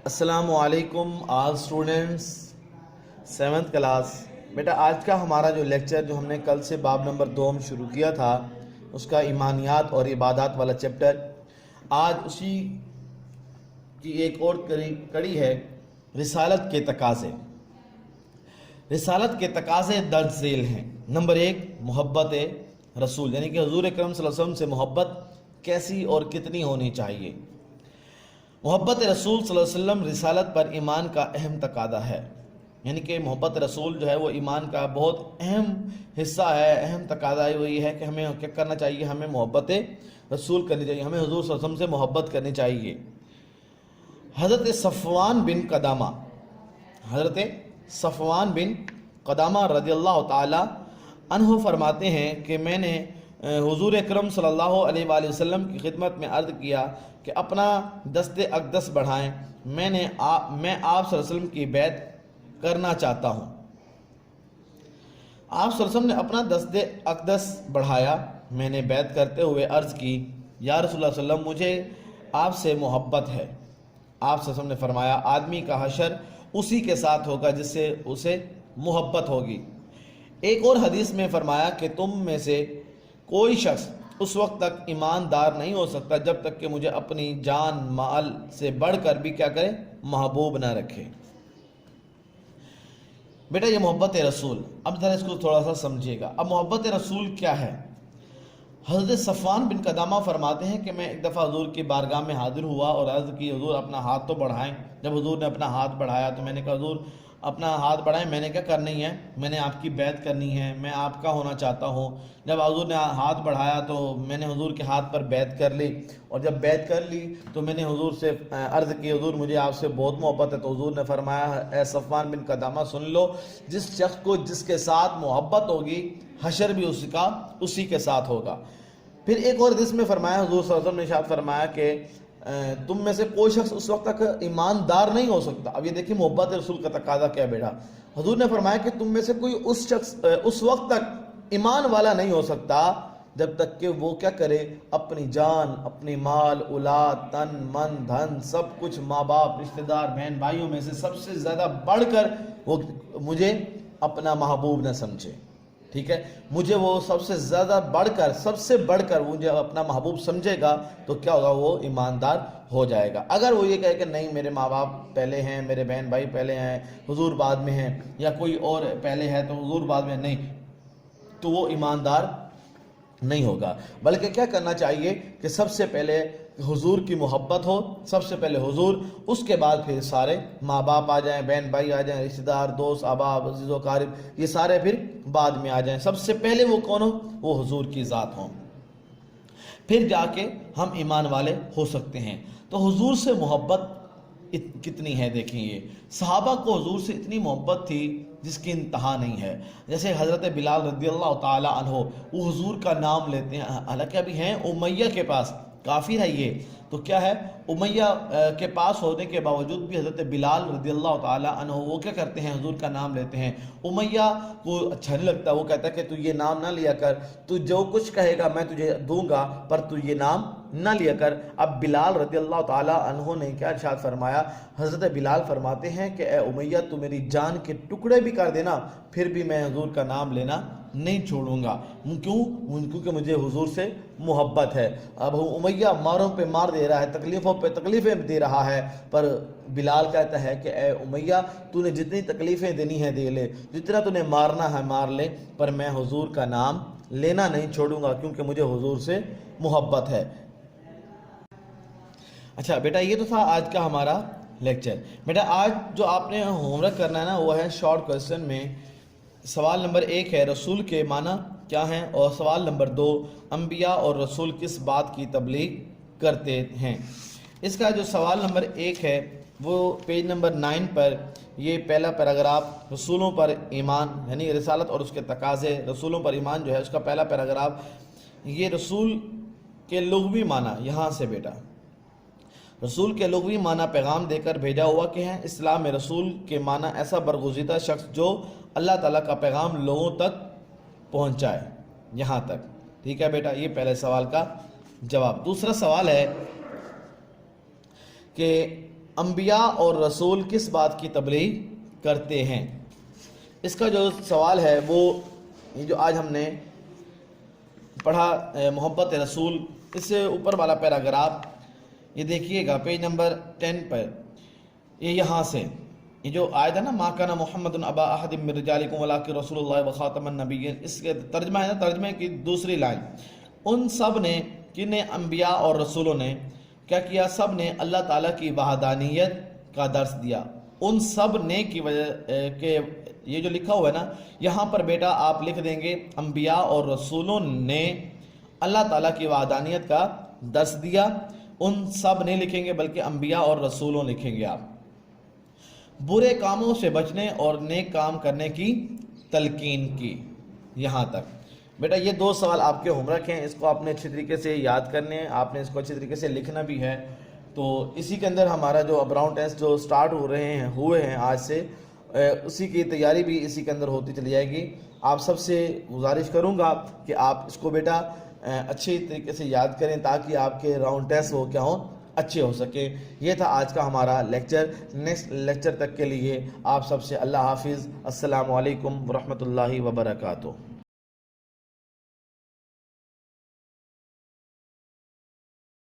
السلام علیکم all students 7th class. بیٹا آج کا ہمارا جو لیکچر جو ہم نے کل سے باب نمبر 2 میں شروع کیا تھا اس کا ایمانیات اور عبادات والا چیپٹر، آج اسی کی ایک اور کڑی ہے رسالت کے تقاضے۔ رسالت کے تقاضے درج ذیل ہیں۔ نمبر 1 محبت رسول، یعنی کہ حضور اکرم صلی اللہ علیہ وسلم سے محبت کیسی اور کتنی ہونی چاہیے۔ محبت رسول صلی اللہ علیہ وسلم رسالت پر ایمان کا اہم تقاضا ہے، یعنی کہ محبت رسول جو ہے وہ ایمان کا بہت اہم حصہ ہے، اہم تقاضا وہی ہے کہ ہمیں کیا کرنا چاہیے، ہمیں محبت رسول کرنی چاہیے، ہمیں حضور صلی اللہ علیہ وسلم سے محبت کرنی چاہیے۔ حضرت صفوان بن قدامہ رضی اللہ تعالی عنہ فرماتے ہیں کہ میں نے حضور اکرم صلی اللہ علیہ وآلہ وسلم کی خدمت میں عرض کیا کہ اپنا دست اقدس بڑھائیں، میں آپ صلی اللہ علیہ وسلم کی بیعت کرنا چاہتا ہوں۔ آپ صلی اللہ علیہ وسلم نے اپنا دست اقدس بڑھایا، میں نے بیعت کرتے ہوئے عرض کی یا رسول اللہ صلی اللہ علیہ وسلم مجھے آپ سے محبت ہے۔ آپ صلی اللہ علیہ وسلم نے فرمایا آدمی کا حشر اسی کے ساتھ ہوگا جس سے اسے محبت ہوگی۔ ایک اور حدیث میں فرمایا کہ تم میں سے کوئی شخص اس وقت تک ایماندار نہیں ہو سکتا جب تک کہ مجھے اپنی جان مال سے بڑھ کر بھی کیا کرے، محبوب نہ رکھے۔ بیٹا یہ محبت رسول، اب ذرا اس کو تھوڑا سا سمجھیے گا۔ اب محبت رسول کیا ہے؟ حضرت صفوان بن قدامہ فرماتے ہیں کہ میں ایک دفعہ حضور کی بارگاہ میں حاضر ہوا اور عرض کی حضور اپنا ہاتھ تو بڑھائیں۔ جب حضور نے اپنا ہاتھ بڑھایا تو میں نے کہا حضور اپنا ہاتھ بڑھائیں، میں نے کیا کرنی ہے، میں نے آپ کی بیعت کرنی ہے، میں آپ کا ہونا چاہتا ہوں۔ جب حضور نے ہاتھ بڑھایا تو میں نے حضور کے ہاتھ پر بیعت کر لی، اور جب بیعت کر لی تو میں نے حضور سے عرض کی حضور مجھے آپ سے بہت محبت ہے۔ تو حضور نے فرمایا اے صفوان بن قدامہ سن لو، جس شخص کو جس کے ساتھ محبت ہوگی حشر بھی اسی کے ساتھ ہوگا۔ پھر ایک اور حدیث میں فرمایا حضور صلی اللہ علیہ وسلم نے ارشاد فرمایا کہ تم میں سے کوئی شخص اس وقت تک ایماندار نہیں ہو سکتا۔ اب یہ دیکھیں محبت رسول کا تقاضا کیا ہے بیٹا۔ حضور نے فرمایا کہ تم میں سے کوئی اس وقت تک ایمان والا نہیں ہو سکتا جب تک کہ وہ کیا کرے، اپنی جان، اپنی مال، اولاد، تن من دھن سب کچھ، ماں باپ، رشتہ دار، بہن بھائیوں میں سے سب سے زیادہ بڑھ کر وہ مجھے اپنا محبوب نہ سمجھے۔ ٹھیک ہے، مجھے وہ سب سے زیادہ بڑھ کر مجھے اپنا محبوب سمجھے گا تو کیا ہوگا، وہ ایماندار ہو جائے گا۔ اگر وہ یہ کہے کہ نہیں میرے ماں باپ پہلے ہیں، میرے بہن بھائی پہلے ہیں، حضور بعد میں ہیں، یا کوئی اور پہلے ہے تو حضور بعد میں، نہیں، تو وہ ایماندار نہیں ہوگا۔ بلکہ کیا کرنا چاہیے کہ سب سے پہلے حضور کی محبت ہو، سب سے پہلے حضور، اس کے بعد پھر سارے ماں باپ آ جائیں، بہن بھائی آ جائیں، رشتہ دار، دوست، احباب، عزیز و قارب، یہ سارے پھر بعد میں آ جائیں۔ سب سے پہلے وہ کون ہو؟ وہ حضور کی ذات ہوں، پھر جا کے ہم ایمان والے ہو سکتے ہیں۔ تو حضور سے محبت کتنی ہے دیکھیں، یہ صحابہ کو حضور سے اتنی محبت تھی جس کی انتہا نہیں ہے۔ جیسے حضرت بلال رضی اللہ تعالی عنہ، وہ حضور کا نام لیتے ہیں، حالانکہ ابھی ہیں امیہ کے پاس، کافر ہے یہ، تو کیا ہے، امیہ کے پاس ہونے کے باوجود بھی حضرت بلال رضی اللہ تعالی عنہ وہ کیا کرتے ہیں، حضور کا نام لیتے ہیں۔ امیہ کو اچھا نہیں لگتا، وہ کہتا ہے کہ تو یہ نام نہ لیا کر، تو جو کچھ کہے گا میں تجھے دوں گا پر تو یہ نام نہ لیا کر۔ اب بلال رضی اللہ تعالی عنہ نے کیا ارشاد فرمایا، حضرت بلال فرماتے ہیں کہ اے امیہ تو میری جان کے ٹکڑے بھی کر دینا پھر بھی میں حضور کا نام لینا نہیں چھوڑوں گا۔ کیونکہ مجھے حضور سے محبت ہے۔ اب امیہ ماروں پہ مار دے رہا ہے، تکلیفوں پہ تکلیفیں دے رہا ہے، پر بلال کہتا ہے کہ اے امیہ تو نے جتنی تکلیفیں دینی ہے دے لے، جتنا تو نے مارنا ہے مار لے، پر میں حضور کا نام لینا نہیں چھوڑوں گا کیونکہ مجھے حضور سے محبت ہے۔ اچھا بیٹا یہ تو تھا آج کا ہمارا لیکچر۔ بیٹا آج جو آپ نے ہوم ورک کرنا ہے نا وہ ہے شارٹ کویسچن میں سوال نمبر 1 ہے رسول کے معنی کیا ہیں، اور سوال نمبر 2 انبیاء اور رسول کس بات کی تبلیغ کرتے ہیں۔ اس کا جو سوال نمبر 1 ہے وہ پیج نمبر 9 پر، یہ پہلا پیراگراف رسولوں پر ایمان، یعنی رسالت اور اس کے تقاضے، رسولوں پر ایمان جو ہے اس کا پہلا پیراگراف، یہ رسول کے لغوی معنی یہاں سے بیٹا، رسول کے لغوی معنی پیغام دے کر بھیجا ہوا کہ ہیں۔ اسلام میں رسول کے معنی ایسا برگزیدہ شخص جو اللہ تعالیٰ کا پیغام لوگوں تک پہنچائے، یہاں تک۔ ٹھیک ہے بیٹا، یہ پہلے سوال کا جواب۔ دوسرا سوال ہے کہ انبیاء اور رسول کس بات کی تبلیغ کرتے ہیں؟ اس کا جو سوال ہے وہ جو آج ہم نے پڑھا محبت رسول، اس سے اوپر والا پیراگراف یہ دیکھیے گا پیج نمبر 10 پر، یہ یہاں سے یہ جو آیت ہے نا ما کان محمد ابا احد من رجالکم ولکن رسول اللہ وخاتم النبیین، اس کے ترجمہ ہے نا، ترجمے کی دوسری لائن، ان سب نے کنے انبیاء اور رسولوں نے کیا کیا؟ سب نے اللہ تعالیٰ کی وحدانیت کا درس دیا۔ ان سب نے کی وجہ کہ یہ جو لکھا ہوا ہے نا یہاں پر بیٹا آپ لکھ دیں گے انبیاء اور رسولوں نے اللہ تعالیٰ کی وحدانیت کا درس دیا۔ ان سب نہیں لکھیں گے بلکہ انبیاء اور رسولوں لکھیں گے آپ۔ برے کاموں سے بچنے اور نیک کام کرنے کی تلقین کی۔ یہاں تک بیٹا یہ دو سوال آپ کے ہوم ورک ہیں، اس کو آپ نے اچھی طریقے سے یاد کرنے ہیں، آپ نے اس کو اچھی طریقے سے لکھنا بھی ہے۔ تو اسی کے اندر ہمارا جو اب راؤنڈ ٹیسٹ جو سٹارٹ ہوئے ہیں آج سے، اسی کی تیاری بھی اسی کے اندر ہوتی چلی جائے گی۔ آپ سب سے گزارش کروں گا کہ آپ اس کو بیٹا اچھی طریقے سے یاد کریں تاکہ آپ کے راؤنڈ ٹیسٹ وہ کیا ہوں، اچھے ہو سکیں۔ یہ تھا آج کا ہمارا لیکچر۔ نیکسٹ لیکچر تک کے لیے آپ سب سے اللہ حافظ۔ السلام علیکم ورحمۃ اللہ وبرکاتہ۔